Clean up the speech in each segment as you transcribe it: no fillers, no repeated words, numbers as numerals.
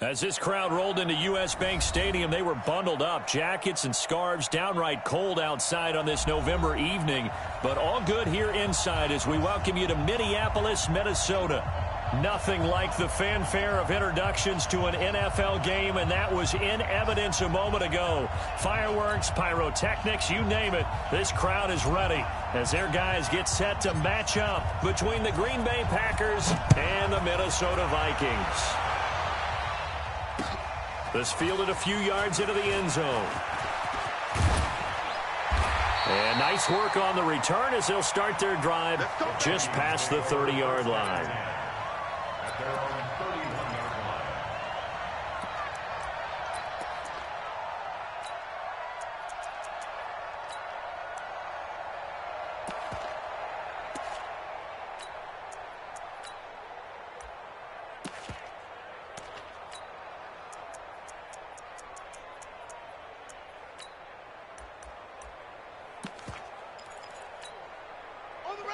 As this crowd rolled into U.S. Bank Stadium, they were bundled up, jackets and scarves, downright cold outside on this November evening. But all good here inside as we welcome you to Minneapolis, Minnesota. Nothing like the fanfare of introductions to an NFL game, and that was in evidence a moment ago. Fireworks, pyrotechnics, you name it. This crowd is ready as their guys get set to match up between the Green Bay Packers and the Minnesota Vikings. This fielded a few yards into the end zone. And nice work on the return as they'll start their drive just past the 30-yard line.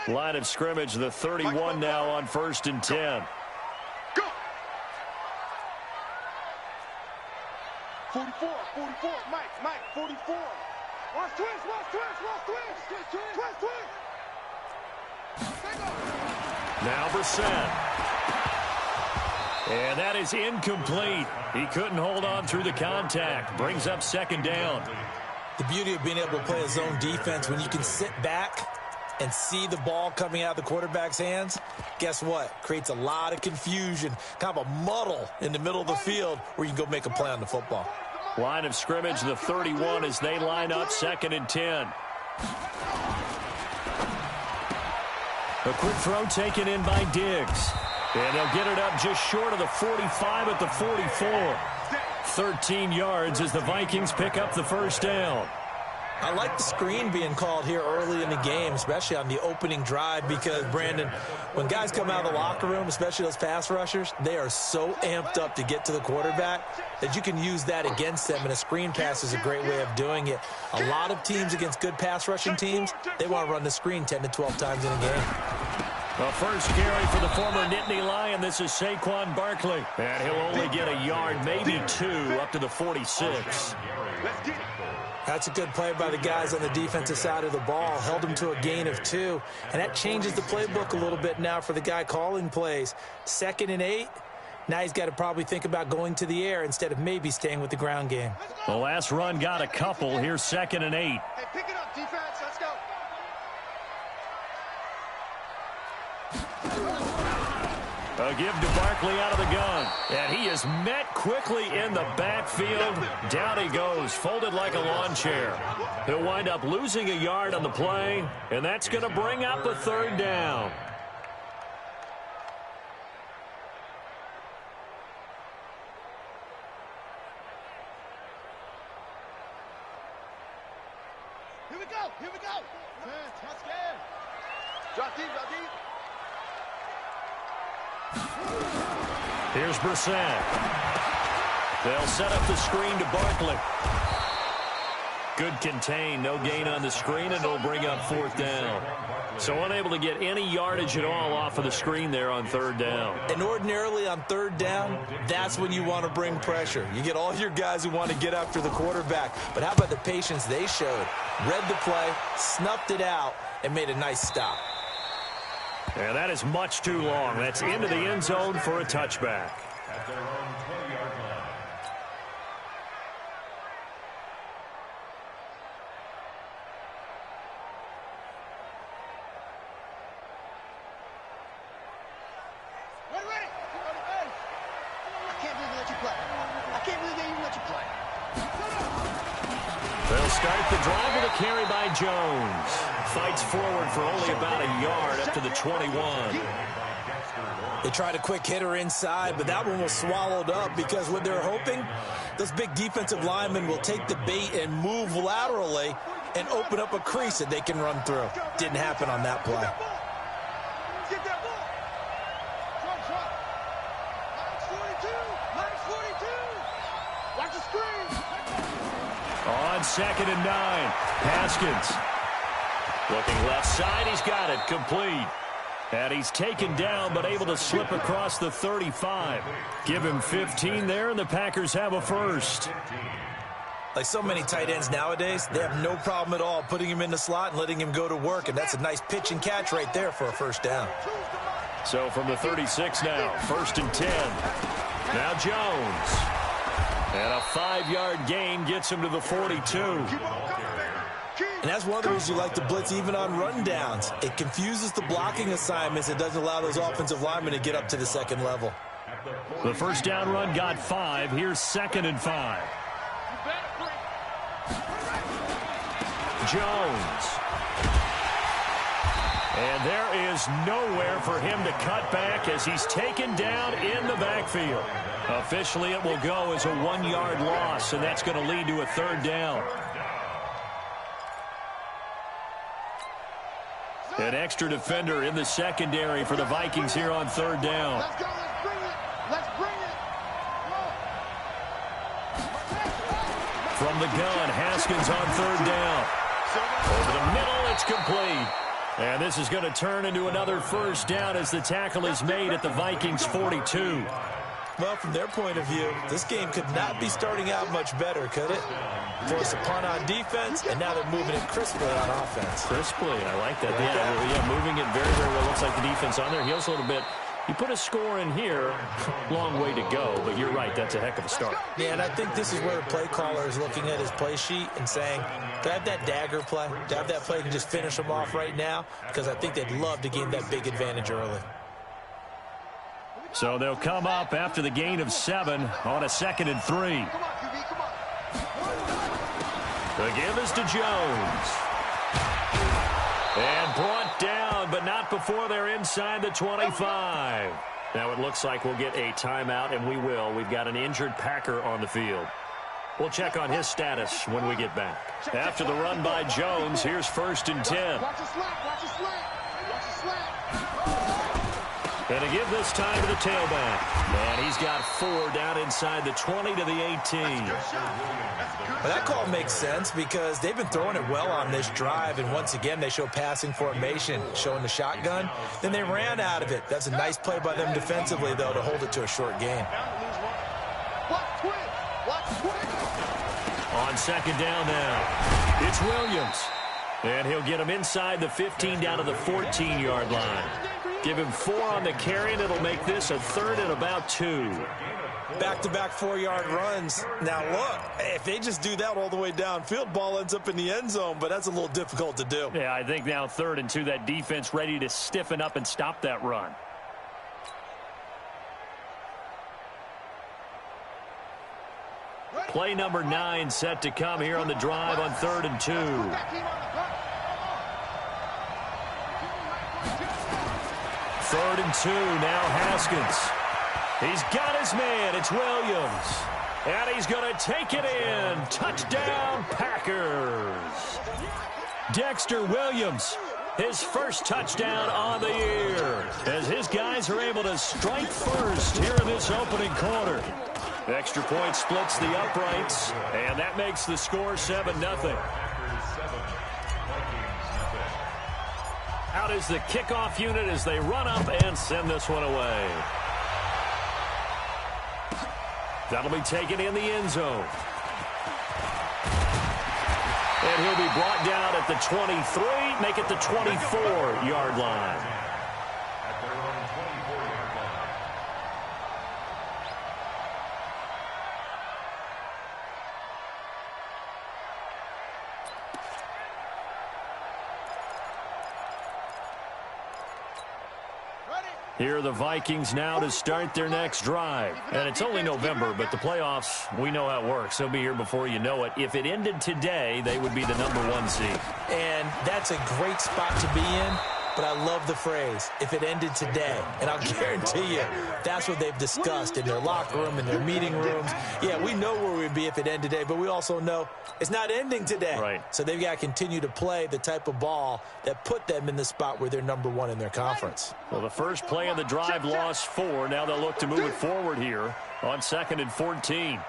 Line of scrimmage, the 31 now on 1st and 10. Go. 44, Mike, 44. Watch twist. Now Brissett. And that is incomplete. He couldn't hold on through the contact. Brings up 2nd down. The beauty of being able to play a zone defense when you can sit back and see the ball coming out of the quarterback's hands, guess what? Creates a lot of confusion, kind of a muddle in the middle of the field where you can go make a play on the football. Line of scrimmage, the 31 as they line up 2nd and 10. A quick throw taken in by Diggs. And they'll get it up just short of the 45 at the 44. 13 yards as the Vikings pick up the 1st down. I like the screen being called here early in the game, especially on the opening drive, because, Brandon, when guys come out of the locker room, especially those pass rushers, they are so amped up to get to the quarterback that you can use that against them, and a screen pass is a great way of doing it. A lot of teams against good pass rushing teams, they want to run the screen 10 to 12 times in a game. The first carry for the former Nittany Lion. This is Saquon Barkley. And he'll only get a yard, maybe 2, up to the 46. That's a good play by the guys on the defensive side of the ball. Held him to a gain of 2. And that changes the playbook a little bit now for the guy calling plays. 2nd and 8. Now he's got to probably think about going to the air instead of maybe staying with the ground game. The last run got a couple. Here's 2nd and 8. Hey, pick it up, defense. Let's go. A give to Barkley out of the gun. And he is met quickly in the backfield. Down he goes, folded like a lawn chair. He'll wind up losing a yard on the play, and that's going to bring up a 3rd down. Here we go. Touchdown. Drop deep. Here's Brissett. They'll set up the screen to Barkley. Good contain, no gain on the screen, and it'll bring up 4th down. So unable to get any yardage at all off of the screen there on 3rd down. And ordinarily on 3rd down, that's when you want to bring pressure. You get all your guys who want to get after the quarterback. But how about the patience they showed? Read the play, snuffed it out, and made a nice stop. And that is much too long. That's into the end zone for a touchback. At their own 20-yard line. Ready. I can't believe they let you play. They'll start the drive with a carry by Jones. Fights forward for only about a yard up to the 21. They tried a quick hitter inside, but that one was swallowed up because what they're hoping, those big defensive linemen will take the bait and move laterally and open up a crease that they can run through. Didn't happen on that play. Get that ball. Drop. Minus 42. Watch the screen. On 2nd and 9, Haskins. Looking left side, he's got it, complete. And he's taken down, but able to slip across the 35. Give him 15 there, and the Packers have a first. Like so many tight ends nowadays, they have no problem at all putting him in the slot and letting him go to work, and that's a nice pitch and catch right there for a first down. So from the 36 now, 1st and 10. Now Jones. And a 5-yard gain gets him to the 42. And that's one of the reasons you like to blitz even on rundowns. It confuses the blocking assignments. It doesn't allow those offensive linemen to get up to the second level. The first down run got 5. Here's 2nd and 5. Jones. And there is nowhere for him to cut back as he's taken down in the backfield. Officially, it will go as a 1-yard loss, and that's going to lead to a 3rd down. An extra defender in the secondary for the Vikings here on 3rd down. Let's go. Let's bring it. From the gun, Haskins on 3rd down. Over the middle, it's complete. And this is going to turn into another first down as the tackle is made at the Vikings 42. Well, from their point of view, this game could not be starting out much better, could it? Force a punt on defense, and now they're moving it crisply on offense. Crisply, I like that. Yeah, moving it very, very well. Looks like the defense on there heals a little bit. You put a score in here, long way to go, but you're right, that's a heck of a start. Yeah, and I think this is where the play caller is looking at his play sheet and saying, do I have that dagger play? Do I have that play and just finish them off right now? Because I think they'd love to gain that big advantage early. So they'll come up after the gain of 7 on a 2nd and 3. Come on, QB, come on. The give is to Jones. And brought down, but not before they're inside the 25. Now it looks like we'll get a timeout, and we will. We've got an injured Packer on the field. We'll check on his status when we get back. After the run by Jones, here's 1st and 10. Watch the slant. Watch the slant. Watch the slant. And to give this time to the tailback. And he's got 4 down inside the 20 to the 18. Well, that call makes sense because they've been throwing it well on this drive, and once again they show passing formation, showing the shotgun. Then they ran out of it. That's a nice play by them defensively, though, to hold it to a short gain. On 2nd down now, it's Williams. And he'll get him inside the 15 down to the 14-yard line. Give him 4 on the carry, and it'll make this a 3rd and about 2. Back-to-back 4-yard runs. Now, look, if they just do that all the way downfield, ball ends up in the end zone, but that's a little difficult to do. Yeah, I think now 3rd and 2, that defense ready to stiffen up and stop that run. Play number 9 set to come here on the drive on 3rd and 2. 3rd and 2, now Haskins. He's got his man, it's Williams. And he's going to take it in. Touchdown, Packers. Dexter Williams, his first touchdown on the year, as his guys are able to strike first here in this opening quarter. Extra point splits the uprights, and that makes the score 7-0. Out is the kickoff unit as they run up and send this one away. That'll be taken in the end zone. And he'll be brought down at the 23, make it the 24-yard line. Here are the Vikings now to start their next drive. And it's only November, but the playoffs, we know how it works. They'll be here before you know it. If it ended today, they would be the #1 seed. And that's a great spot to be in. But I love the phrase, if it ended today. And I'll guarantee you, that's what they've discussed in their locker room, in their meeting rooms. Yeah, we know where we'd be if it ended today, but we also know it's not ending today. Right. So they've got to continue to play the type of ball that put them in the spot where they're #1 in their conference. Well, the first play of the drive lost 4. Now they'll look to move it forward here on 2nd and 14.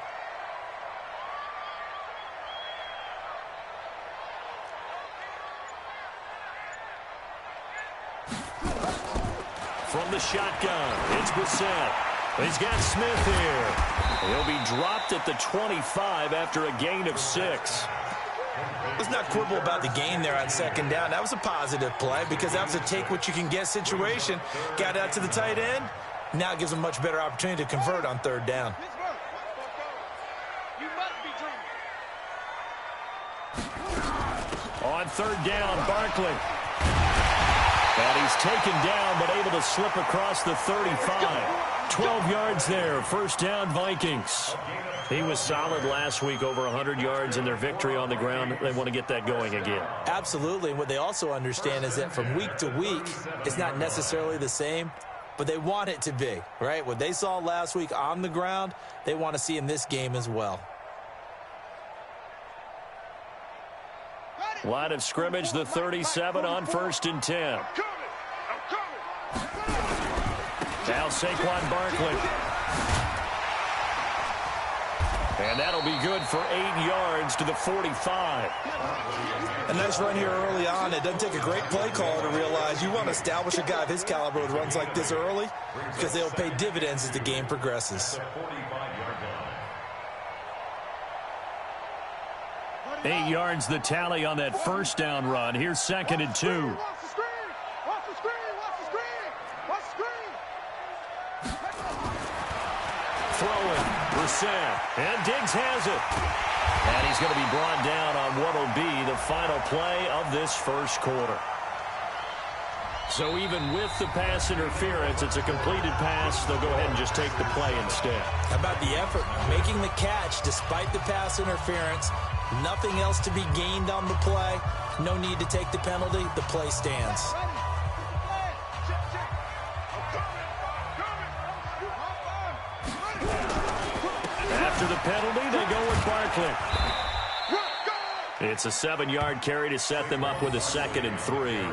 From the shotgun, it's Brissett. He's got Smith here. He'll be dropped at the 25 after a gain of 6. Let's not quibble about the gain there on 2nd down. That was a positive play because that was a take-what-you-can-get situation. Got out to the tight end. Now it gives them a much better opportunity to convert on 3rd down. On 3rd down, Barkley. And he's taken down, but able to slip across the 35. 12 yards there, 1st down Vikings. He was solid last week, over 100 yards in their victory on the ground. They want to get that going again. Absolutely. What they also understand is that from week to week, it's not necessarily the same, but they want it to be, right? What they saw last week on the ground, they want to see in this game as well. Line of scrimmage, the 37 on 1st and 10. Now Saquon Barkley. And that'll be good for 8 yards to the 45. A nice run here early on. It doesn't take a great play caller to realize you want to establish a guy of his caliber with runs like this early because they'll pay dividends as the game progresses. 8 yards the tally on that 1st down run. Here's 2nd and 2. Throwing, Brissett, and Diggs has it. And he's going to be brought down on what will be the final play of this 1st quarter. So even with the pass interference, it's a completed pass. They'll go ahead and just take the play instead. How about the effort? Making the catch despite the pass interference. Nothing else to be gained on the play. No need to take the penalty. The play stands. After the penalty, they go with Barkley. It's a 7-yard carry to set them up with a 2nd and 3.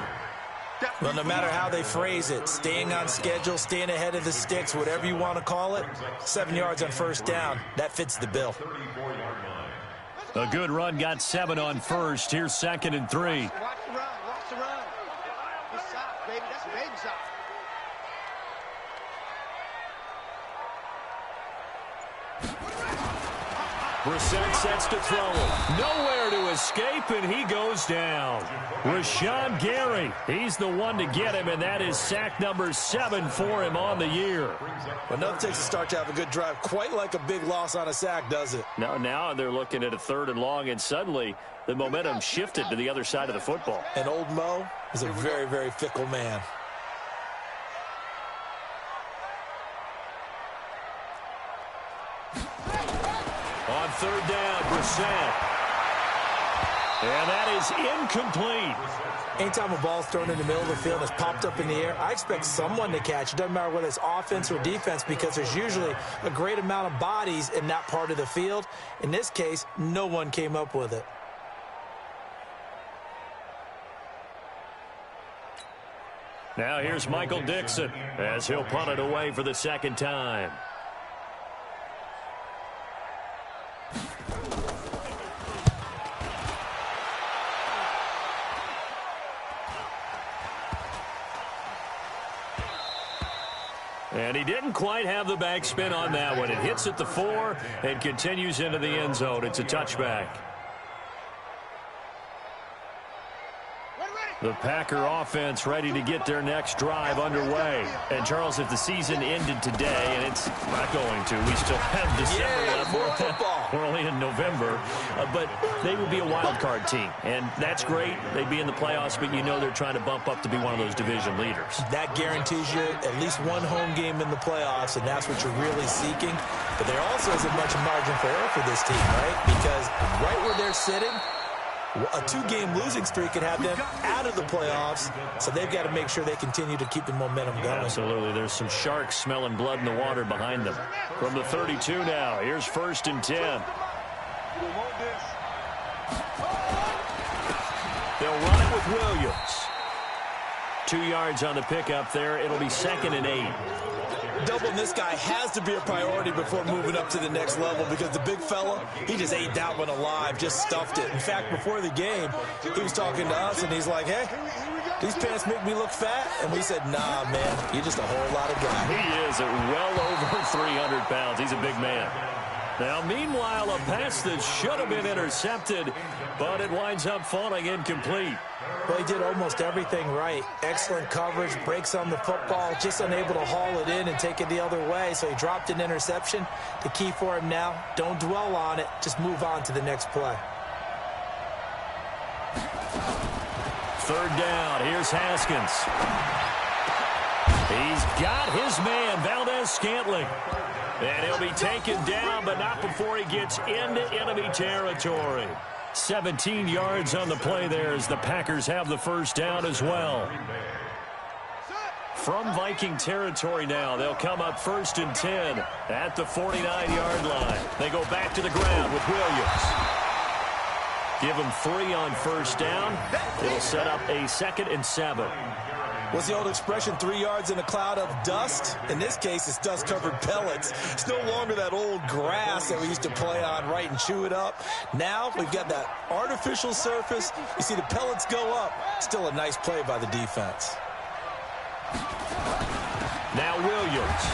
Well, no matter how they phrase it, staying on schedule, staying ahead of the sticks, whatever you want to call it, 7 yards on 1st down, that fits the bill. A good run got 7 on 1st. Here's 2nd and 3. Watch the run. Watch the run. Good shot, baby. That's a baby shot. Brissett sets to throw. Nowhere to escape, and he goes down. Rashawn Gary, he's the one to get him, and that is sack number 7 for him on the year. Well, nothing takes a start to have a good drive quite like a big loss on a sack, does it? Now they're looking at a 3rd and long, and suddenly the momentum shifted to the other side of the football. And old Mo is a very, very fickle man. On 3rd down, Brissett. And that is incomplete. Anytime a ball's thrown in the middle of the field, it's popped up in the air, I expect someone to catch. It doesn't matter whether it's offense or defense because there's usually a great amount of bodies in that part of the field. In this case, no one came up with it. Now here's Michael Dixon as he'll punt it away for the 2nd time. And he didn't quite have the backspin on that one. It hits at the 4 and continues into the end zone. It's a touchback. The Packer offense ready to get their next drive underway. And, Charles, if the season ended today, and it's not going to, we still have December One more football. We're only in November, but they would be a wild card team, and that's great. They'd be in the playoffs, but you know they're trying to bump up to be one of those division leaders. That guarantees you at least one home game in the playoffs, and that's what you're really seeking. But there also isn't much margin for error for this team, right? Because right where they're sitting, a 2-game losing streak could have them out of the playoffs, so they've got to make sure they continue to keep the momentum going. Absolutely. There's some sharks smelling blood in the water behind them. From the 32 now, here's 1st and 10. They'll run it with Williams. 2 yards on the pickup there. It'll be 2nd and 8. Doubling this guy has to be a priority before moving up to the next level, because the big fella, he just ate that one alive, just stuffed it. In fact, before the game, he was talking to us, and he's like, hey, these pants make me look fat? And we said, nah, man, you're just a whole lot of guy. He is at well over 300 pounds. He's a big man. Now, meanwhile, a pass that should have been intercepted, but it winds up falling incomplete. Well, he did almost everything right. Excellent coverage, breaks on the football, just unable to haul it in and take it the other way, so he dropped an interception. The key for him now, don't dwell on it, just move on to the next play. 3rd down, here's Haskins. He's got his man, Valdez-Scantling. And he'll be taken down, but not before he gets into enemy territory. 17 yards on the play there as the Packers have the 1st down as well. From Viking territory now, they'll come up 1st and 10 at the 49-yard line. They go back to the ground with Williams. Give them 3 on 1st down. It'll set up a 2nd and 7. What's the old expression, 3 yards in a cloud of dust? In this case, it's dust-covered pellets. It's no longer that old grass that we used to play on, right, and chew it up. Now we've got that artificial surface. You see the pellets go up. Still a nice play by the defense. Now Williams.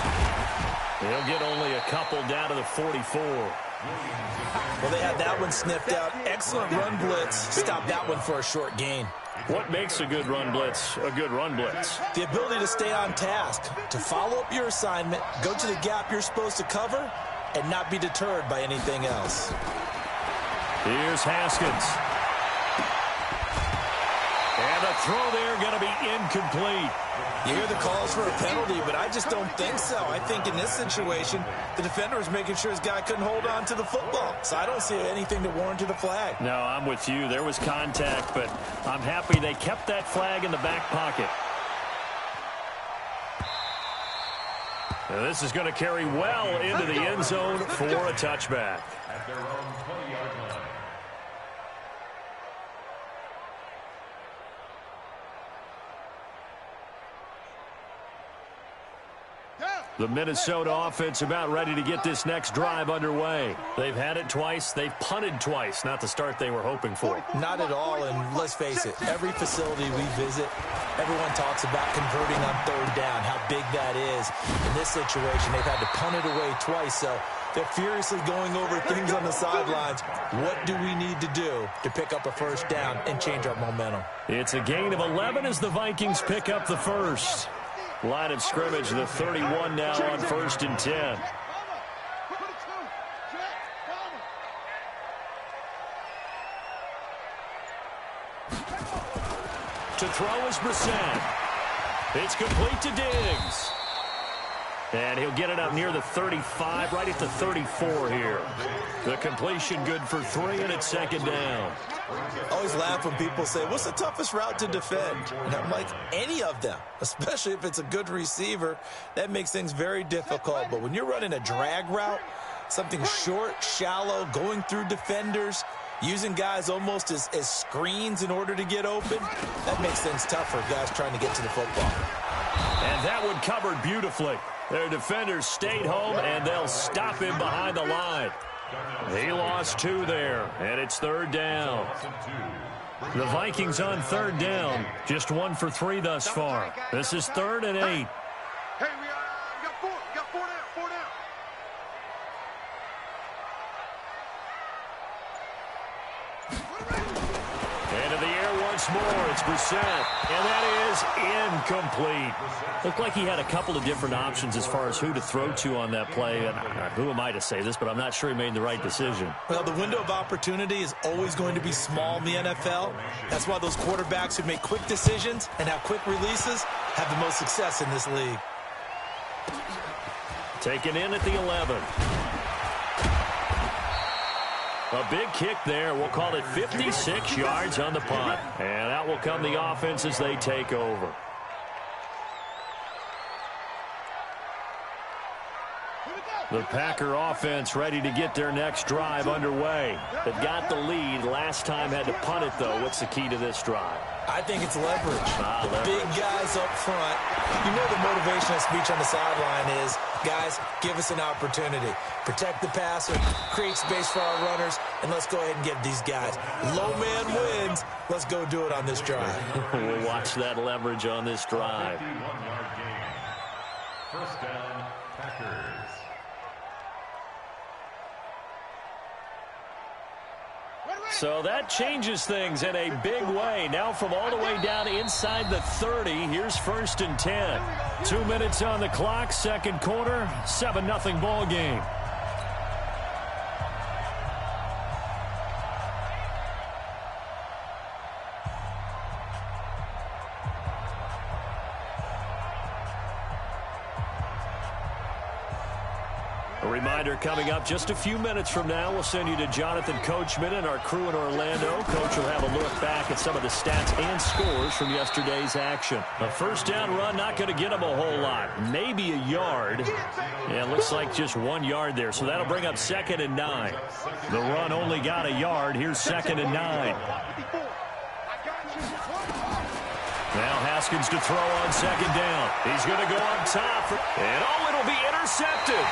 He'll get only a couple down to the 44. Well, they had that one sniffed out. Excellent run blitz. Stop that one for a short gain. What makes a good run blitz a good run blitz? The ability to stay on task, to follow up your assignment, go to the gap you're supposed to cover, and not be deterred by anything else. Here's Haskins. And the throw there going to be incomplete. You hear the calls for a penalty, but I just don't think so. I think in this situation, the defender was making sure his guy couldn't hold on to the football. So I don't see anything that warranted a flag. No, I'm with you. There was contact, but I'm happy they kept that flag in the back pocket. Now this is going to carry well into the end zone for a touchback. At their own 20-yard line. The Minnesota offense about ready to get this next drive underway. They've had it twice. They've punted twice. Not the start they were hoping for. Not at all, and let's face it, every facility we visit, everyone talks about converting on 3rd down, how big that is. In this situation, they've had to punt it away twice, so they're furiously going over things on the sidelines. What do we need to do to pick up a 1st down and change our momentum? It's a gain of 11 as the Vikings pick up the 1st. Line of scrimmage, the 31 now on 1st and 10. To throw is Brissett. It's complete to Diggs. And he'll get it up near the 35, right at the 34 here. The completion good for 3, and it's 2nd down. I always laugh when people say, what's the toughest route to defend? And I'm like, any of them, especially if it's a good receiver. That makes things very difficult. But when you're running a drag route, something short, shallow, going through defenders, using guys almost as screens in order to get open, that makes things tough for guys trying to get to the football. And that one covered beautifully. Their defenders stayed home, and they'll stop him behind the line. He lost 2 there, and it's 3rd down. The Vikings on 3rd down, just 1 for 3 thus far. This is 3rd and 8. Hey, we got 4. We got 4 down. 4 down. Into the air once more. It's Brissett. And that is incomplete. Looked like he had a couple of different options as far as who to throw to on that play. And who am I to say this, but I'm not sure he made the right decision. Well, the window of opportunity is always going to be small in the NFL. That's why those quarterbacks who make quick decisions and have quick releases have the most success in this league. Taken in at the 11. A big kick there. We'll call it 56 yards on the punt. And out will come the offense as they take over. The Packer offense ready to get their next drive underway. They've got the lead. Last time had to punt it, though. What's the key to this drive? I think it's leverage. Leverage. Big guys up front. You know the motivational speech on the sideline is, guys, give us an opportunity. Protect the passer, create space for our runners, and let's go ahead and get these guys. Low man wins. Let's go do it on this drive. We'll watch that leverage on this drive. 51-yard gain. First down, Packers. So that changes things in a big way. Now from all the way down inside the 30, here's 1st and 10. 2 minutes on the clock, second quarter, 7-0 ball game. A reminder coming up just a few minutes from now, we'll send you to Jonathan Coachman and our crew in Orlando. Coach will have a look back at some of the stats and scores from yesterday's action. A first down run, not going to get him a whole lot. Maybe a yard. Yeah, it looks like just 1 yard there, so that'll bring up 2nd and 9. The run only got a yard. Here's 2nd and 9. Now Haskins to throw on 2nd down. He's going to go on top, and it'll be intercepted.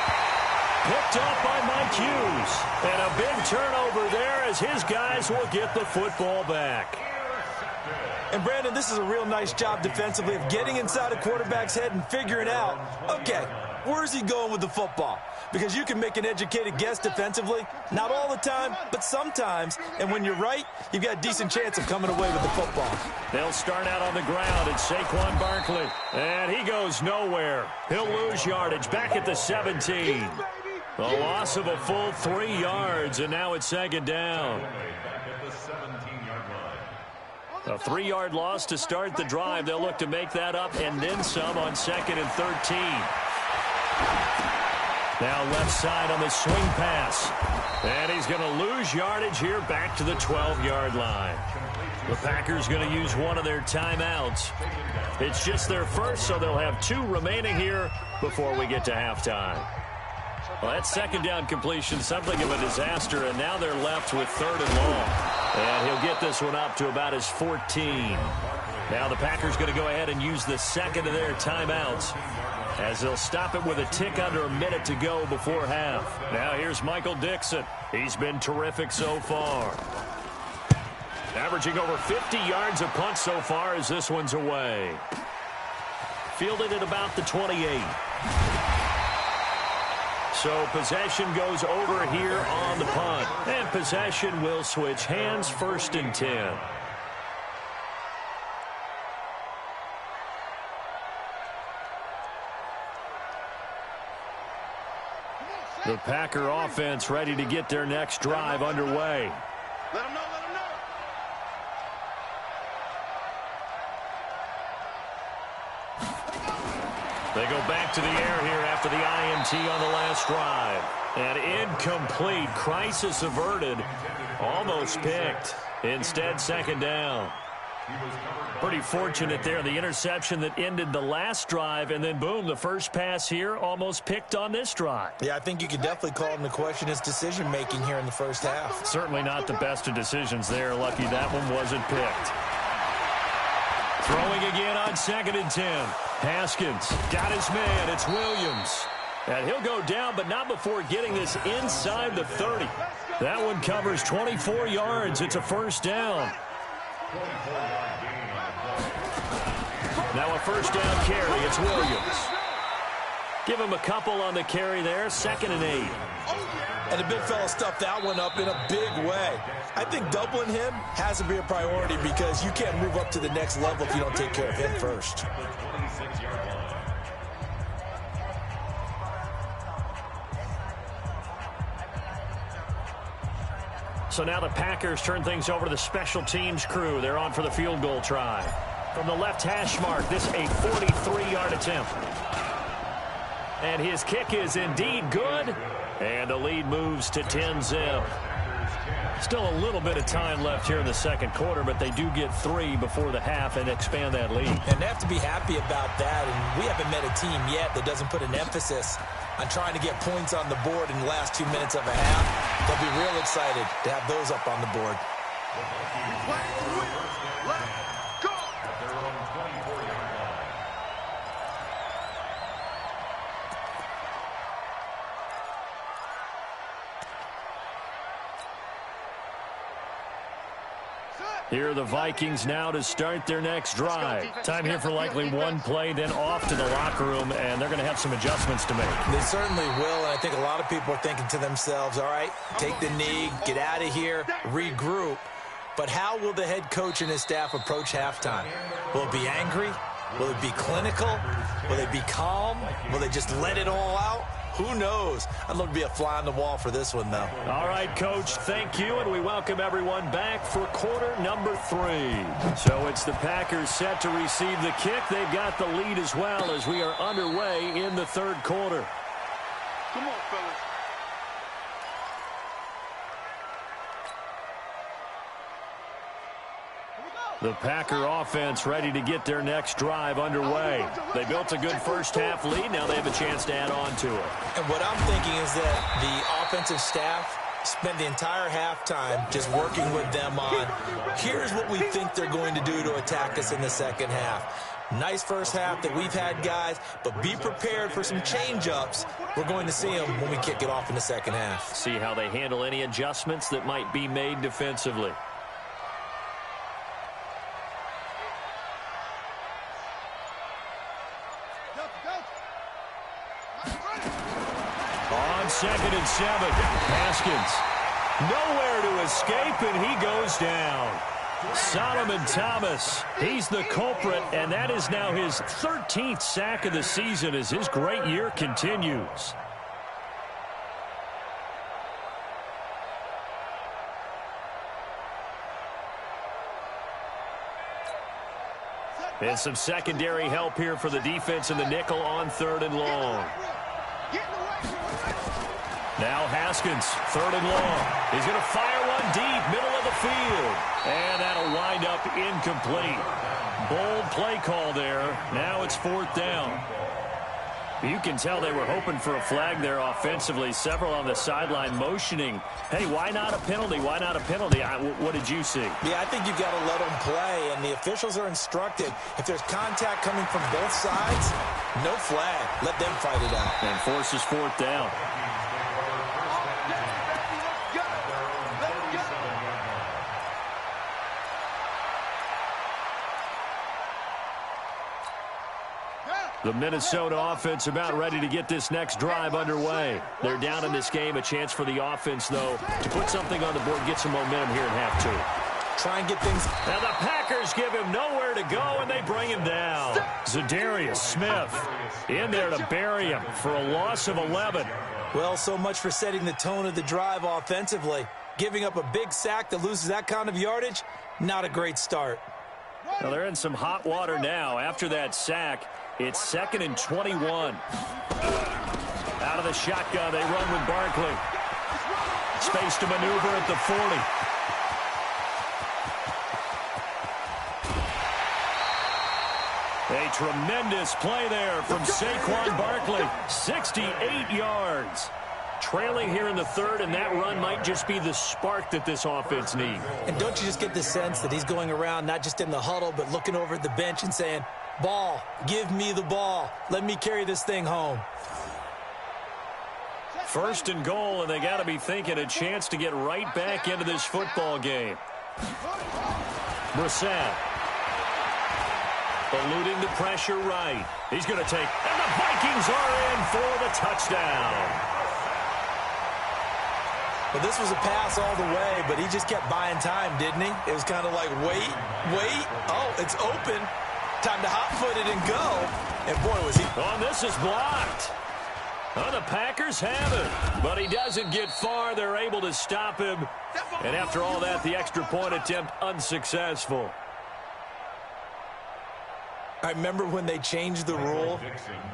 Picked up by Mike Hughes. And a big turnover there as his guys will get the football back. And, Brandon, this is a real nice job defensively of getting inside a quarterback's head and figuring out, okay, where's he going with the football? Because you can make an educated guess defensively. Not all the time, but sometimes. And when you're right, you've got a decent chance of coming away with the football. They'll start out on the ground. It's Saquon Barkley. And he goes nowhere. He'll lose yardage back at the 17. A loss of a full 3 yards, and now it's 2nd down. A 3-yard loss to start the drive. They'll look to make that up and then some on 2nd and 13. Now left side on the swing pass. And he's going to lose yardage here back to the 12-yard line. The Packers going to use one of their timeouts. It's just their first, so they'll have 2 remaining here before we get to halftime. Well, that 2nd down completion, something of a disaster, and now they're left with 3rd and long. And he'll get this one up to about his 14. Now the Packers going to go ahead and use the 2nd of their timeouts as they'll stop it with a tick under a minute to go before half. Now here's Michael Dixon. He's been terrific so far. Averaging over 50 yards a punt so far as this one's away. Fielded at about the 28. So possession goes over here on the punt. And possession will switch hands, 1st and 10. The Packer offense ready to get their next drive underway. Let him know, let him know. They go back to the air here after the INT on the last drive. And incomplete. Crisis averted. Almost picked. Instead, 2nd down. Pretty fortunate there. The interception that ended the last drive, and then, boom, the first pass here almost picked on this drive. Yeah, I think you could definitely call him to question his decision-making here in the first half. Certainly not the best of decisions there. Lucky that one wasn't picked. Throwing again on 2nd and 10. Haskins got his man. It's Williams. And he'll go down, but not before getting this inside the 30. That one covers 24 yards. It's a first down. Now a first down carry. It's Williams. Give him a couple on the carry there. 2nd and 8. And the big fella stuffed that one up in a big way. I think doubling him has to be a priority because you can't move up to the next level if you don't take care of him first. So now the Packers turn things over to the special teams crew. They're on for the field goal try. From the left hash mark, this a 43-yard attempt. And his kick is indeed good. And the lead moves to 10-zip. Still a little bit of time left here in the second quarter, but they do get 3 before the half and expand that lead. And they have to be happy about that. And we haven't met a team yet that doesn't put an emphasis on trying to get points on the board in the last 2 minutes of a half. They'll be real excited to have those up on the board. Here are the Vikings now to start their next drive. Time here for likely one play, then off to the locker room, and they're going to have some adjustments to make. They certainly will, and I think a lot of people are thinking to themselves, all right, take the knee, get out of here, regroup. But how will the head coach and his staff approach halftime? Will it be angry? Will it be clinical? Will they be calm? Will they just let it all out? Who knows? I'd love to be a fly on the wall for this one, though. All right, Coach, thank you, and we welcome everyone back for quarter number 3. So it's the Packers set to receive the kick. They've got the lead as well as we are underway in the third quarter. Come on, fellas. The Packer offense ready to get their next drive underway. They built a good first half lead. Now they have a chance to add on to it. And what I'm thinking is that the offensive staff spent the entire halftime just working with them on, here's what we think they're going to do to attack us in the second half. Nice first half that we've had, guys, but be prepared for some change-ups. We're going to see them when we kick it off in the second half. See how they handle any adjustments that might be made defensively. Second and 7. Haskins. Nowhere to escape, and he goes down. Solomon Thomas, he's the culprit, and that is now his 13th sack of the season as his great year continues. And some secondary help here for the defense in the nickel on 3rd and long. Now Haskins, 3rd and long. He's going to fire one deep, middle of the field. And that'll wind up incomplete. Bold play call there. Now it's 4th down. You can tell they were hoping for a flag there offensively. Several on the sideline motioning. Hey, why not a penalty? Why not a penalty? What did you see? Yeah, I think you've got to let them play, and the officials are instructed. If there's contact coming from both sides, no flag. Let them fight it out. And forces 4th down. The Minnesota offense about ready to get this next drive underway. They're down in this game. A chance for the offense, though, to put something on the board, get some momentum here in half 2. Try and get things. Now the Packers give him nowhere to go, and they bring him down. Za'Darius Smith in there to bury him for a loss of 11. Well, so much for setting the tone of the drive offensively. Giving up a big sack that loses that kind of yardage, not a great start. Well, they're in some hot water now. After that sack, it's 2nd and 21. Out of the shotgun, they run with Barkley. Space to maneuver at the 40. A tremendous play there from Saquon Barkley. 68 yards. Trailing here in the 3rd, and that run might just be the spark that this offense needs. And don't you just get the sense that he's going around not just in the huddle, but looking over at the bench and saying, ball, give me the ball. Let me carry this thing home. 1st and goal, and they got to be thinking a chance to get right back into this football game. Brissett. Eluding the pressure right. He's going to take, and the Vikings are in for the touchdown. Well, this was a pass all the way, but he just kept buying time, didn't he? It was kind of like, wait. Oh, it's open. Time to hot-foot it and go. And, boy, was he... Oh, this is blocked. Oh, the Packers have it, but he doesn't get far. They're able to stop him. And after all that, the extra point attempt unsuccessful. I remember when they changed the rule,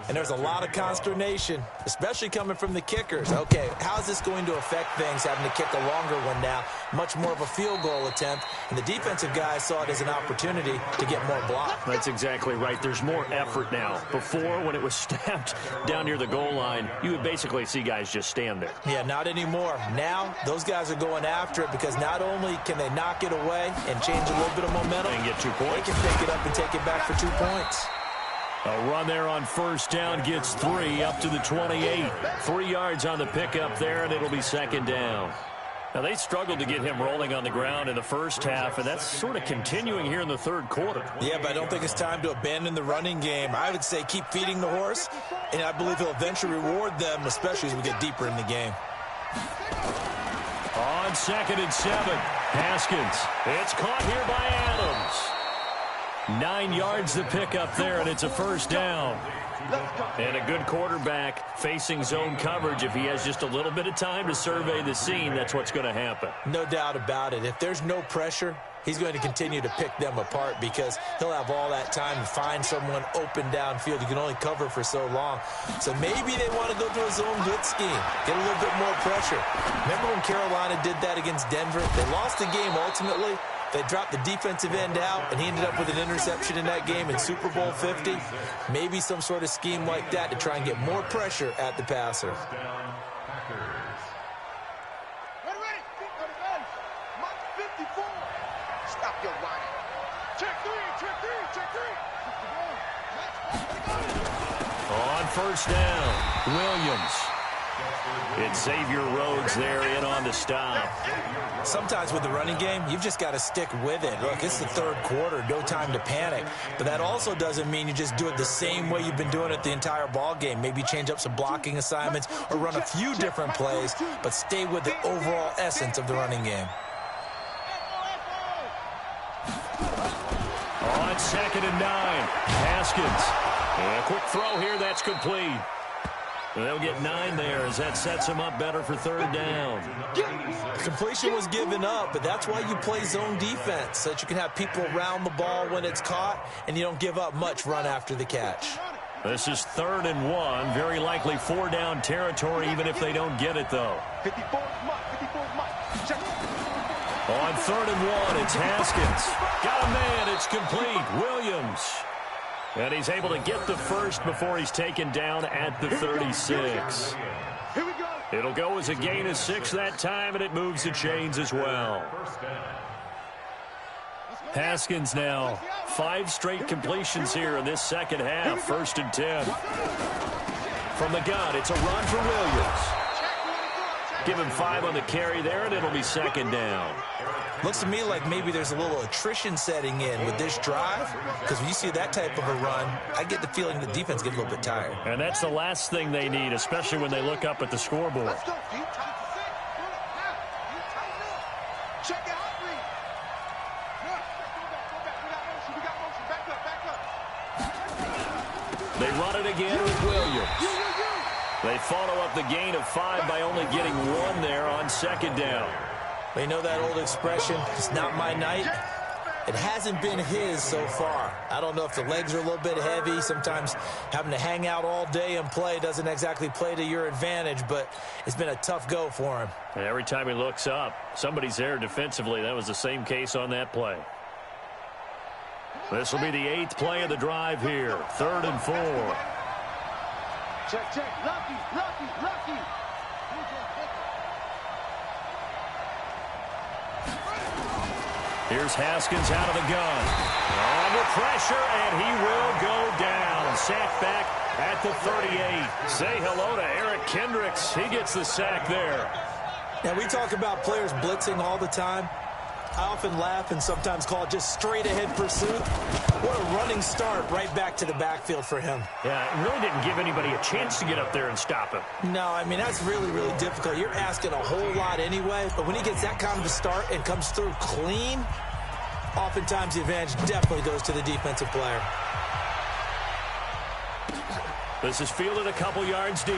and there was a lot of consternation, especially coming from the kickers. Okay, how is this going to affect things, having to kick a longer one now, much more of a field goal attempt, and the defensive guys saw it as an opportunity to get more block. That's exactly right. There's more effort now. Before, when it was snapped down near the goal line, you would basically see guys just stand there. Yeah, not anymore. Now, those guys are going after it because not only can they knock it away and change a little bit of momentum, and get 2 points. They can pick it up and take it back for 2 points. A run there on first down gets 3 up to the 28. 3 yards on the pickup there, and it'll be second down. Now, they struggled to get him rolling on the ground in the first half, and that's sort of continuing here in the third quarter. Yeah, but I don't think it's time to abandon the running game. I would say keep feeding the horse, and I believe he'll eventually reward them, especially as we get deeper in the game. On 2nd and 7, Haskins. It's caught here by Adams. 9 yards to pick up there, and it's a first down. And a good quarterback facing zone coverage. If he has just a little bit of time to survey the scene, that's what's going to happen. No doubt about it. If there's no pressure, he's going to continue to pick them apart because he'll have all that time to find someone open downfield. You can only cover for so long. So maybe they want to go to a zone blitz scheme, get a little bit more pressure. Remember when Carolina did that against Denver? They lost the game ultimately. They dropped the defensive end out, and he ended up with an interception in that game in Super Bowl 50. Maybe some sort of scheme like that to try and get more pressure at the passer. Ready. Mark 54. Stop your whining. Check three. On first down, Williams. It's Xavier Rhodes there in on the stop. Sometimes with the running game, you've just got to stick with it. Look, it's the third quarter, no time to panic. But that also doesn't mean you just do it the same way you've been doing it the entire ball game. Maybe change up some blocking assignments or run a few different plays, but stay with the overall essence of the running game. On 2nd and 9, Haskins. And a quick throw here, that's complete. They'll get 9 there as that sets them up better for third down. The completion was given up, but that's why you play zone defense, so that you can have people around the ball when it's caught, and you don't give up much run after the catch. This is 3rd and 1, very likely 4-down territory, even if they don't get it, though. 54 Mike. Check. On 3rd and 1, it's Haskins. Got a man, it's complete. Williams. And he's able to get the first before he's taken down at the 36. Here we go. It'll go as a gain of 6 that time, and it moves the chains as well. Haskins now 5 straight completions here in this second half. 1st and 10. From the gun, it's a run for Williams. Give him 5 on the carry there, and it'll be 2nd down. Looks to me like maybe there's a little attrition setting in with this drive, because when you see that type of a run, I get the feeling the defense gets a little bit tired. And that's the last thing they need, especially when they look up at the scoreboard. Let's go. Check it out, Reed. We got motion. Back up. They run it again with Williams. They follow up the gain of 5 by only getting 1 there on 2nd down. You know that old expression, it's not my night? It hasn't been his so far. I don't know if the legs are a little bit heavy. Sometimes having to hang out all day and play doesn't exactly play to your advantage, but it's been a tough go for him. And every time he looks up, somebody's there defensively. That was the same case on that play. This will be the 8th play of the drive here. 3rd and 4. Check. Lucky. Here's Haskins out of the gun. Under pressure, and he will go down. Sacked back at the 38. Say hello to Eric Kendricks. He gets the sack there. Now, we talk about players blitzing all the time. I often laugh and sometimes call it just straight-ahead pursuit. What a running start right back to the backfield for him. Yeah, it really didn't give anybody a chance to get up there and stop him. No, I mean, that's really, really difficult. You're asking a whole lot anyway, but when he gets that kind of a start and comes through clean, oftentimes the advantage definitely goes to the defensive player. This is fielded a couple yards deep.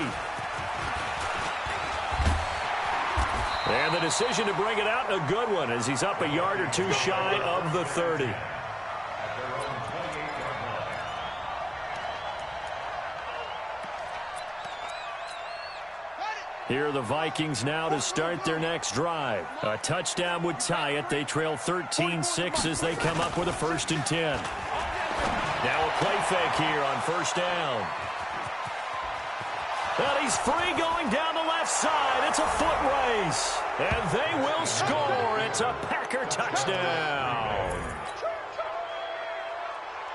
And the decision to bring it out, a good one, as he's up a yard or two shy of the 30. Here are the Vikings now to start their next drive. A touchdown would tie it. They trail 13-6 as they come up with a 1st and 10. Now a play fake here on 1st down. And he's free going down the left side. It's a foot race. And they will score. It's a Packer touchdown.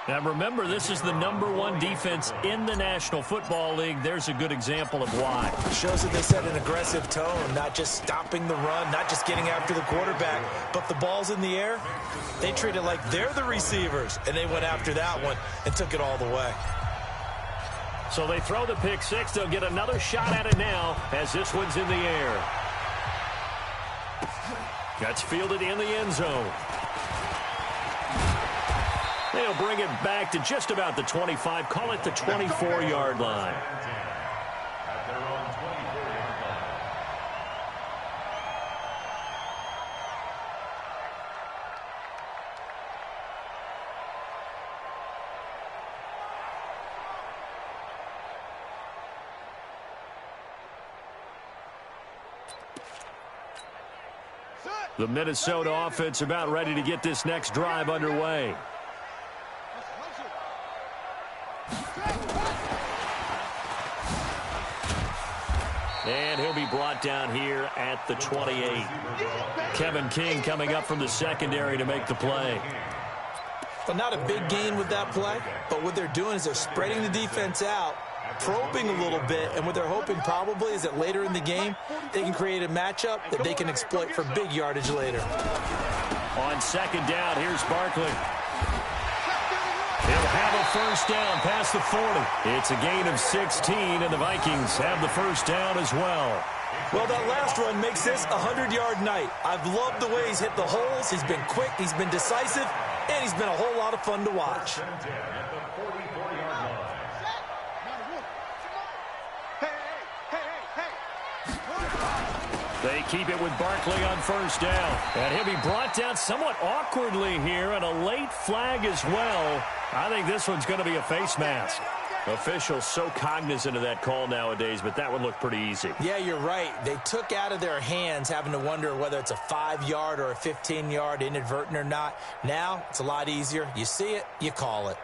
Now remember, this is the #1 defense in the National Football League. There's a good example of why. It shows that they set an aggressive tone, not just stopping the run, not just getting after the quarterback, but the ball's in the air. They treat it like they're the receivers, and they went after that one and took it all the way. So they throw the pick six. They'll get another shot at it now as this one's in the air. That's fielded in the end zone. They'll bring it back to just about the 25. Call it the 24-yard line. At their own 24-yard line. The Minnesota offense about ready to get this next drive underway. And he'll be brought down here at the 28. Kevin King coming up from the secondary to make the play. Well, not a big gain with that play, but what they're doing is they're spreading the defense out, probing a little bit, and what they're hoping probably is that later in the game, they can create a matchup that they can exploit for big yardage later. On 2nd down, here's Barkley. He'll have a 1st down past the 40. It's a gain of 16, and the Vikings have the 1st down as well. Well, that last run makes this a 100-yard night. I've loved the way he's hit the holes. He's been quick, he's been decisive, and he's been a whole lot of fun to watch. They keep it with Barkley on 1st down. And he'll be brought down somewhat awkwardly here, and a late flag as well. I think this one's going to be a face mask. Officials so cognizant of that call nowadays, but that one looked pretty easy. Yeah, you're right. They took out of their hands having to wonder whether it's a 5-yard or a 15-yard inadvertent or not. Now, it's a lot easier. You see it, you call it.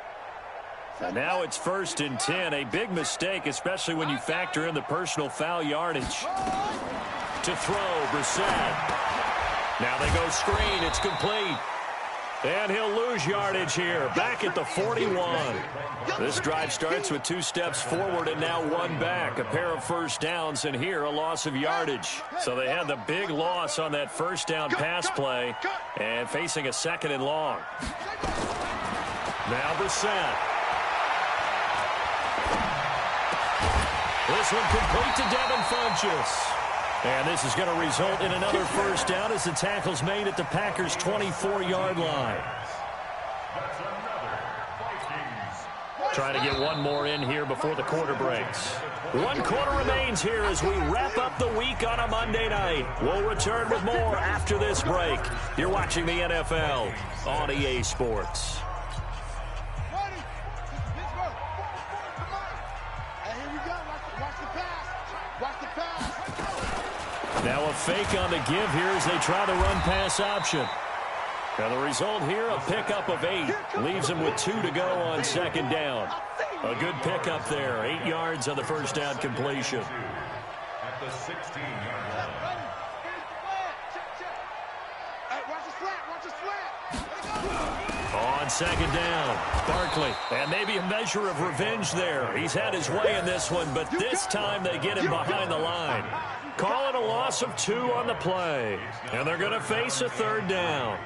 And now it's 1st and 10. A big mistake, especially when you factor in the personal foul yardage. To throw, Brissett. Now they go screen. It's complete. And he'll lose yardage here. Back at the 41. This drive starts with 2 steps forward and now 1 back. A pair of 1st downs, and here a loss of yardage. So they had the big loss on that 1st down pass play and facing a 2nd and long. Now Brissett. This one complete to Devin Funchess. And this is going to result in another 1st down as the tackle's made at the Packers' 24-yard line. Trying to get one more in here before the quarter breaks. 1 quarter remains here as we wrap up the week on a Monday night. We'll return with more after this break. You're watching the NFL on EA Sports. Now a fake on the give here as they try the run-pass option. And the result here, a pickup of 8. Leaves them with 2 to go on 2nd down. A good pickup there. 8 yards on the 1st down completion. At the 16-yard line. On 2nd down, Barkley. And maybe a measure of revenge there. He's had his way in this one, but this time they get him behind the line. Call it a loss of 2 on the play. And they're going to face a third down.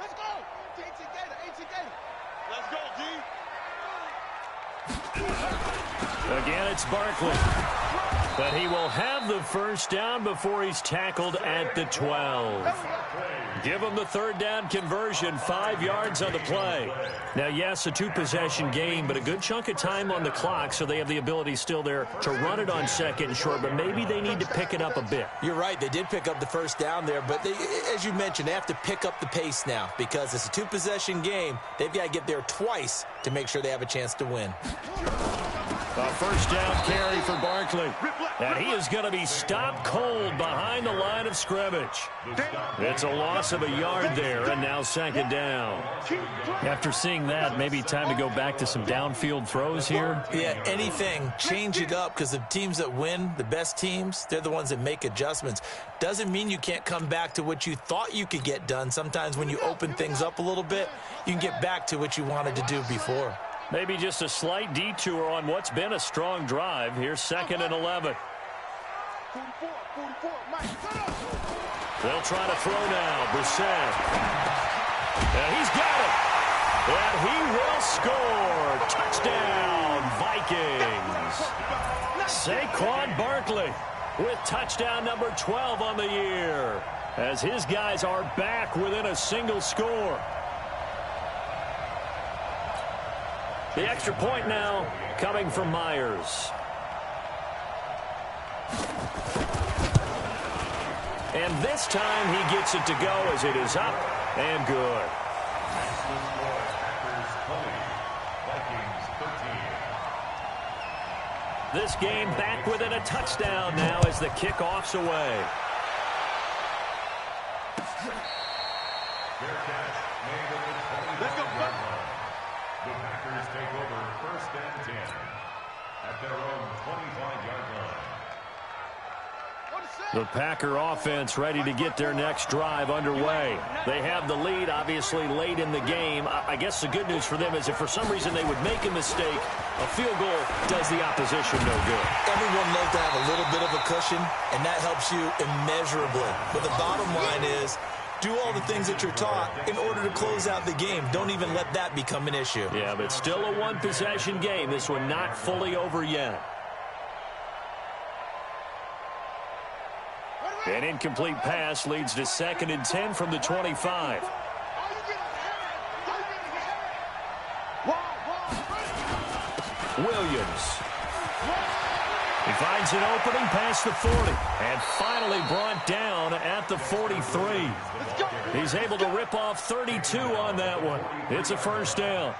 Let's go. Let's go, G. Again, it's Barkley. But he will have the first down before he's tackled at the 12. Give him the third down conversion, 5 yards on the play. Now, yes, a 2-possession game, but a good chunk of time on the clock, so they have the ability still there to run it on second and short, but maybe they need to pick it up a bit. You're right. They did pick up the first down there, but they, as you mentioned, they have to pick up the pace now because it's a 2-possession game. They've got to get there twice to make sure they have a chance to win. A first down carry for Barkley. And he is going to be stopped cold behind the line of scrimmage. It's a loss of a yard there, and now second down. After seeing that, maybe time to go back to some downfield throws here. Yeah, anything. Change it up because the teams that win, the best teams, they're the ones that make adjustments. Doesn't mean you can't come back to what you thought you could get done. Sometimes when you open things up a little bit, you can get back to what you wanted to do before. Maybe just a slight detour on what's been a strong drive. Here's 2nd and 11. 44, Mike. They'll try to throw now. Brissett. And he's got it. And he will score. Touchdown, Vikings. Saquon Barkley with touchdown number 12 on the year, as his guys are back within a single score. The extra point now coming from Myers. And this time he gets it to go as it is up and good. This game back within a touchdown now as the kickoff's away. Let's go. The Packers take over 1st and 10 at their own 25-yard line. The Packer offense ready to get their next drive underway. They have the lead, obviously, late in the game. I guess the good news for them is if for some reason they would make a mistake, a field goal does the opposition no good. Everyone loves to have a little bit of a cushion, and that helps you immeasurably. But the bottom line is, do all the things that you're taught in order to close out the game. Don't even let that become an issue. Yeah, but still a 1-possession game. This one not fully over yet. An incomplete pass leads to 2nd and 10 from the 25. Williams. He finds an opening past the 40 and finally brought down at the 43. He's able to rip off 32 on that one. It's a first down.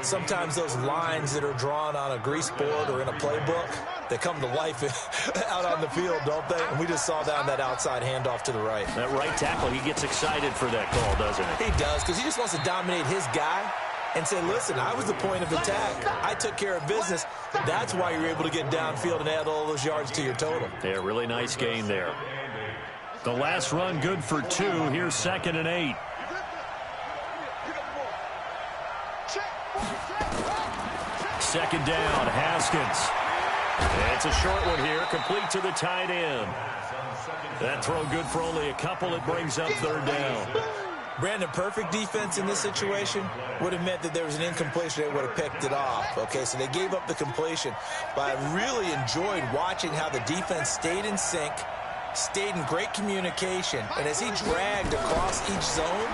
Sometimes those lines that are drawn on a grease board or in a playbook, they come to life out on the field, don't they? And we just saw down that outside handoff to the right. That right tackle, he gets excited for that call, doesn't he? He does, because he just wants to dominate his guy and say, listen, I was the point of attack. I took care of business. That's why you're able to get downfield and add all those yards to your total. Yeah, really nice gain there. The last run good for 2. Here's 2nd and 8. Second down, Haskins. It's a short one here, complete to the tight end. That throw good for only a couple. It brings up 3rd down. Brandon, perfect defense in this situation would have meant that there was an incompletion. They would have picked it off. Okay, so they gave up the completion. But I really enjoyed watching how the defense stayed in sync, stayed in great communication. And as he dragged across each zone,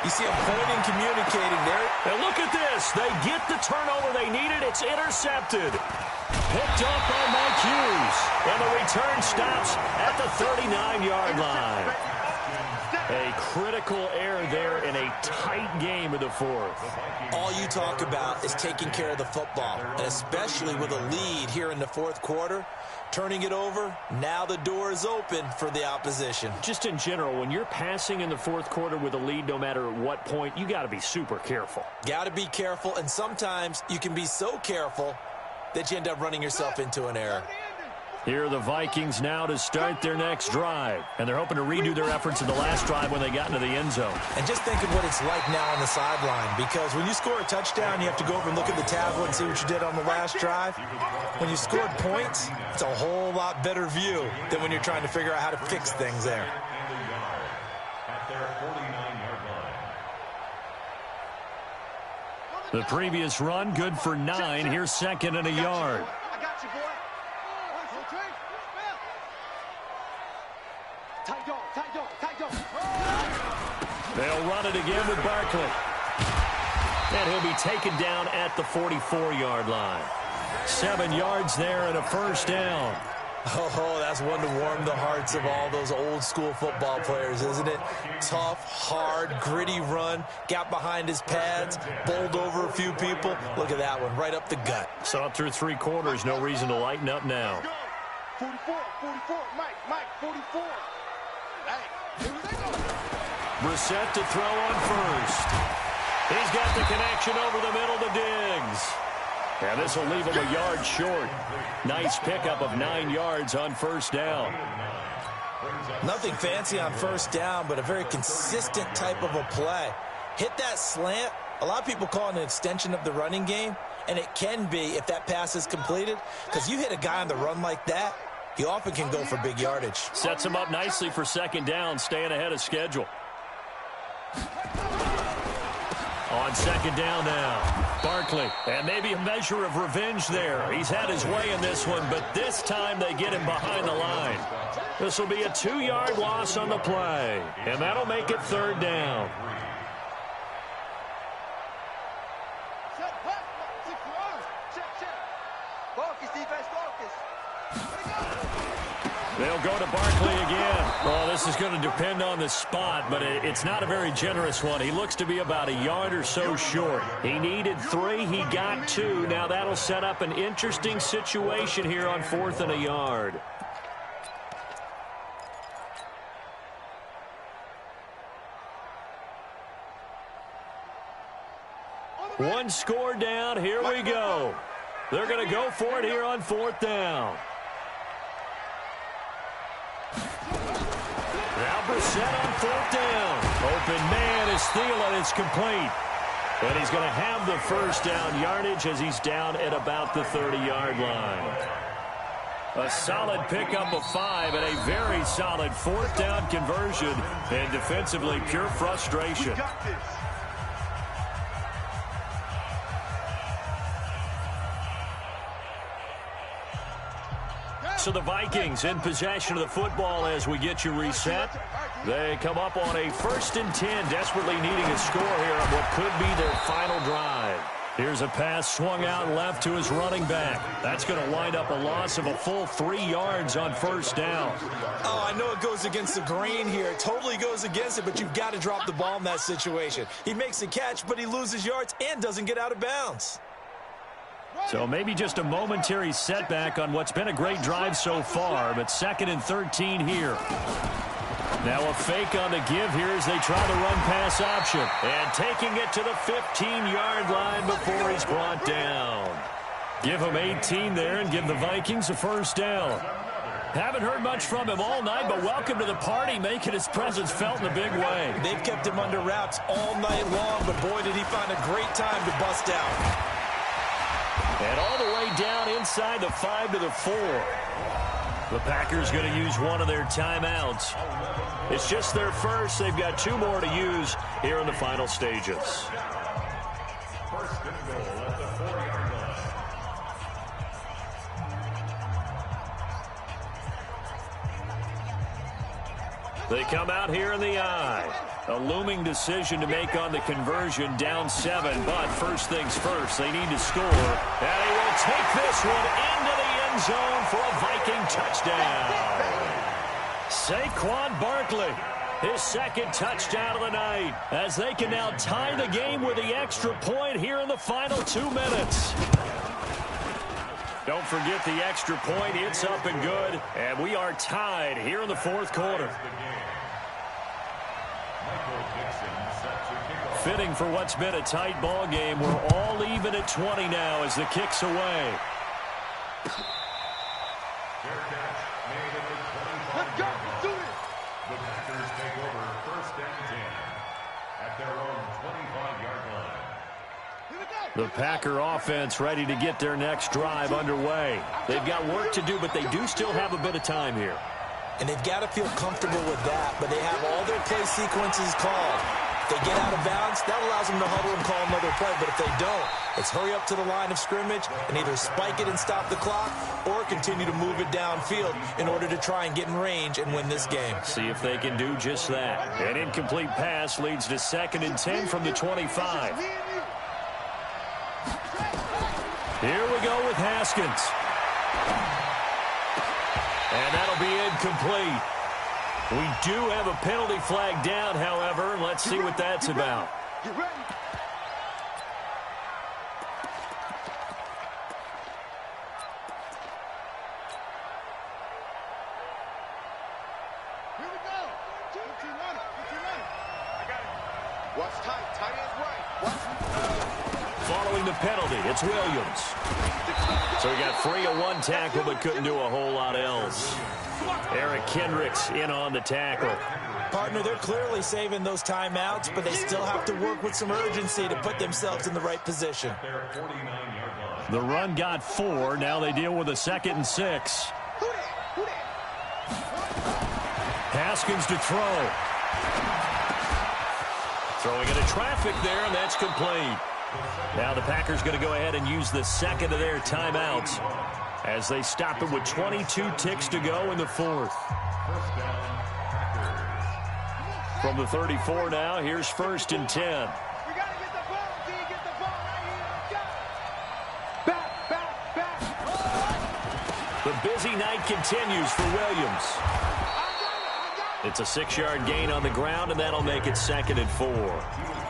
you see him pointing, communicating there. And look at this. They get the turnover they needed. It's intercepted. Picked up by Mike Hughes. And the return stops at the 39-yard line. A critical error there in a tight game of the 4th. All you talk about is taking care of the football, and especially with a lead here in the 4th quarter. Turning it over, now the door is open for the opposition. Just in general, when you're passing in the 4th quarter with a lead, no matter at what point, you got to be super careful. Got to be careful, and sometimes you can be so careful that you end up running yourself into an error. Here are the Vikings now to start their next drive. And they're hoping to redo their efforts in the last drive when they got into the end zone. And just think of what it's like now on the sideline, because when you score a touchdown, you have to go over and look at the tablet and see what you did on the last drive. When you scored points, it's a whole lot better view than when you're trying to figure out how to fix things there. At their 49-yard line. The previous run, good for 9. Here's second and a yard. I got you, boy. Tight dog, tight dog, tight dog. They'll run it again with Barkley. And he'll be taken down at the 44-yard line. 7 yards there and a first down. Oh, that's one to warm the hearts of all those old-school football players, isn't it? Tough, hard, gritty run, got behind his pads, bowled over a few people. Look at that one, right up the gut. Saw it through 3 quarters, no reason to lighten up now. 44, 44, Mike, 44. Hey, here they go. Brissett to throw on first. He's got the connection over the middle to Diggs. And this will leave him a yard short. Nice pickup of 9 yards on first down. Nothing fancy on first down, but a very consistent type of a play. Hit that slant. A lot of people call it an extension of the running game, and it can be if that pass is completed, because you hit a guy on the run like that, he often can go for big yardage. Sets him up nicely for second down, staying ahead of schedule. On second down now, Barkley. And maybe a measure of revenge there. He's had his way in this one, but this time they get him behind the line. This will be a 2-yard loss on the play, and that'll make it third down. Focus, defense, focus. They'll go to Barkley again. Well, this is going to depend on the spot, but it's not a very generous one. He looks to be about a yard or so short. He needed 3. He got 2. Now that'll set up an interesting situation here on 4th and a yard. One score down. Here we go. They're going to go for it here on 4th down. Now Brissett on 4th down. Open man is Thielen. It's complete. And he's going to have the first down yardage as he's down at about the 30-yard line. A solid pickup of 5 and a very solid 4th down conversion. And defensively, pure frustration. So the Vikings in possession of the football as we get you reset. They come up on a 1st and 10, desperately needing a score here on what could be their final drive. Here's a pass swung out left to his running back. That's going to wind up a loss of a full 3 yards on first down. Oh, I know it goes against the grain here. It totally goes against it, but you've got to drop the ball in that situation. He makes the catch, but he loses yards and doesn't get out of bounds. So maybe just a momentary setback on what's been a great drive so far, but 2nd and 13 here. Now a fake on the give here as they try the run-pass option. And taking it to the 15-yard line before he's brought down. Give him 18 there and give the Vikings a first down. Haven't heard much from him all night, but welcome to the party, making his presence felt in a big way. They've kept him under wraps all night long, but boy, did he find a great time to bust out. And all the way down inside the 5 to the 4. The Packers going to use one of their timeouts. It's just their first. They've got 2 more to use here in the final stages. First and goal at the 4-yard line. They come out here in the eye. A looming decision to make on the conversion, down 7. But first things first, they need to score. And he will take this one into the end zone for a Viking touchdown. Saquon Barkley, his 2nd touchdown of the night, as they can now tie the game with the extra point here in the final 2 minutes. Don't forget the extra point. It's up and good. And we are tied here in the 4th quarter. Fitting for what's been a tight ball game. We're all even at 20 now as the kick's away. The Packer offense ready to get their next drive underway. They've got work to do, but they do still have a bit of time here. And they've got to feel comfortable with that, but they have all their play sequences called. If they get out of bounds, that allows them to huddle and call another play, but if they don't, it's hurry up to the line of scrimmage and either spike it and stop the clock or continue to move it downfield in order to try and get in range and win this game. See if they can do just that. An incomplete pass leads to 2nd and 10 from the 25. Here we go with Haskins. And that'll be incomplete. We do have a penalty flag down, however. Let's see what that's about. Following the penalty, it's Williams. So he got free of one tackle but couldn't do a whole lot else. Eric Kendricks in on the tackle. Partner, they're clearly saving those timeouts, but they still have to work with some urgency to put themselves in the right position. The run got 4. Now they deal with a 2nd and 6. Haskins to throw. Throwing into traffic there, and that's complete. Now the Packers going to go ahead and use the 2nd of their timeouts as they stop it with 22 ticks to go in the 4th. From the 34 now, here's 1st and 10. We got to get the ball, D. Get the ball right here. Back. The busy night continues for Williams. It's a 6-yard gain on the ground, and that'll make it 2nd and 4.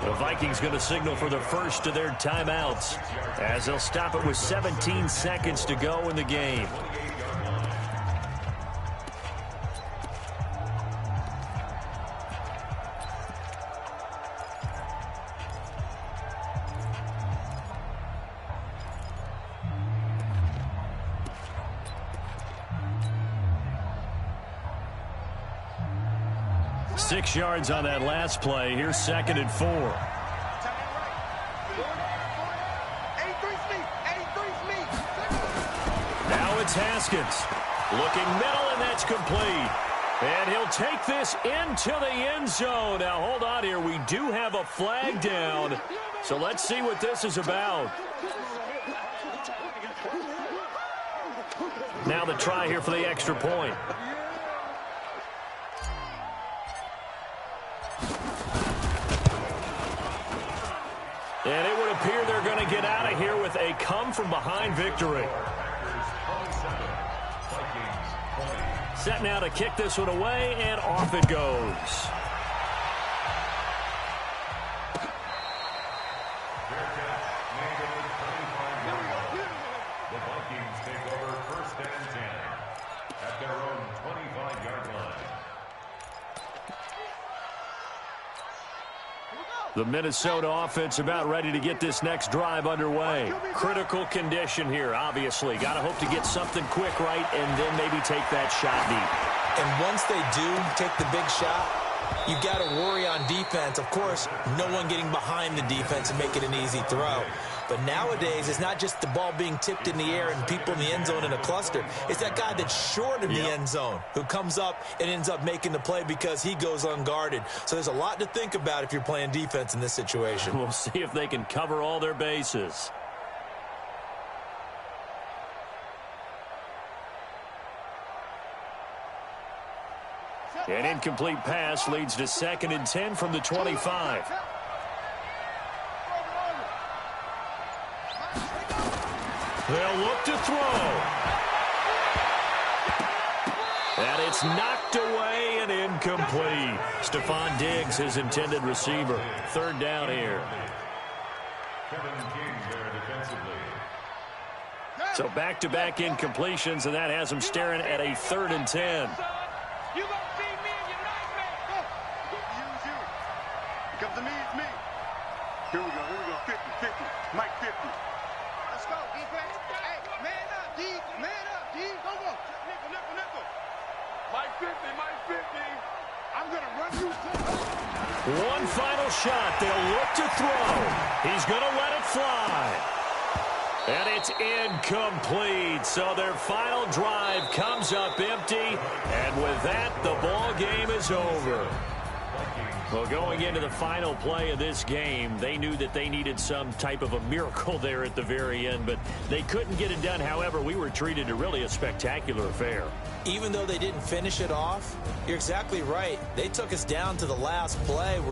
The Vikings going to signal for the first of their timeouts as they'll stop it with 17 seconds to go in the game. Six yards on that last play. Here's 2nd and 4. Now it's Haskins. Looking middle, and that's complete. And he'll take this into the end zone. Now, hold on here. We do have a flag down. So let's see what this is about. Now the try here for the extra point. And it would appear they're going to get out of here with a come-from-behind victory. Set now to kick this one away, and off it goes. The Vikings take over 1st and 10 at their own 25-yard line. The Minnesota offense about ready to get this next drive underway. Critical condition here, obviously. Got to hope to get something quick right and then maybe take that shot deep. And once they do take the big shot, you've got to worry on defense. Of course, no one getting behind the defense and make it an easy throw. But nowadays, it's not just the ball being tipped in the air and people in the end zone in a cluster. It's that guy that's short of the end zone who comes up and ends up making the play because he goes unguarded. So there's a lot to think about if you're playing defense in this situation. We'll see if they can cover all their bases. An incomplete pass leads to 2nd and 10 from the 25. They'll look to throw. And it's knocked away and incomplete. Stephon Diggs, his intended receiver. 3rd down here. Kevin King there defensively. So back-to-back incompletions, and that has him staring at a 3rd and 10. You gonna see me in your nightmare. Use you. Because to me, it's me. Here we go. 50. Mike 50. Let's go, defense. Hey, man up, D. Man up, D. Go. Nickel. Mike 50. I'm going to run you. One final shot. They'll look to throw. He's going to let it fly. And it's incomplete. So their final drive comes up empty. And with that, the ball game is over. Well, going into the final play of this game, they knew that they needed some type of a miracle there at the very end, but they couldn't get it done. However, we were treated to really a spectacular affair. Even though they didn't finish it off, you're exactly right. They took us down to the last play where